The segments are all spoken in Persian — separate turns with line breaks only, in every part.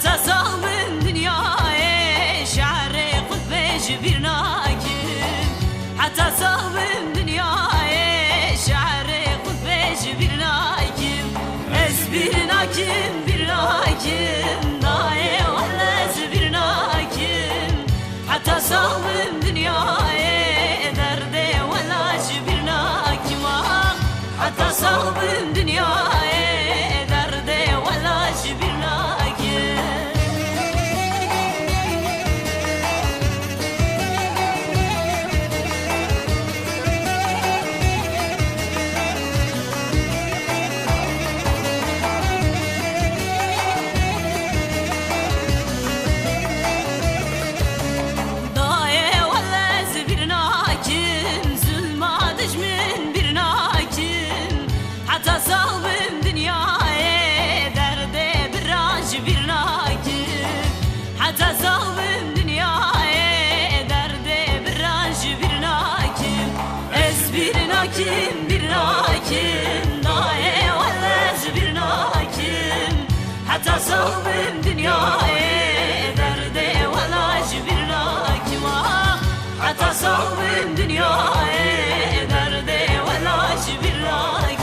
حتى صاحب دنياي شعري قد بيجبرناكم حتى صاحب دنياي شعري قد بيجبرناكم ازبرناكم برناكم داي ولا ازبرناكم حتى صاحب دنياي دردي ولا جبرناكم حتى صاحب دنياي دردي ولا جبرناكم حتى صاحب دنياي دردي براج برناكم ازبرناكم برناكم داي ولا زبرناكم حتى صاحب دنياي دردي ولا جبرناكم حتى صاحب دنياي دردي ولا جبرناكم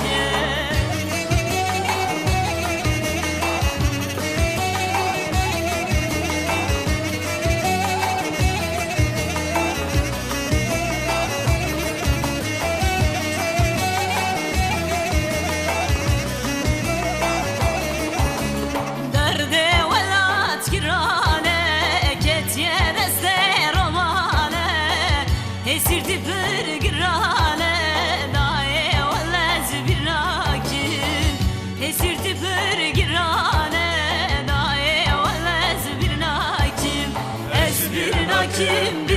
سيرتي برقرانة داي ولا زبرناكم سيرتي برقرانة داي ولا زبرناكم ازبرناكم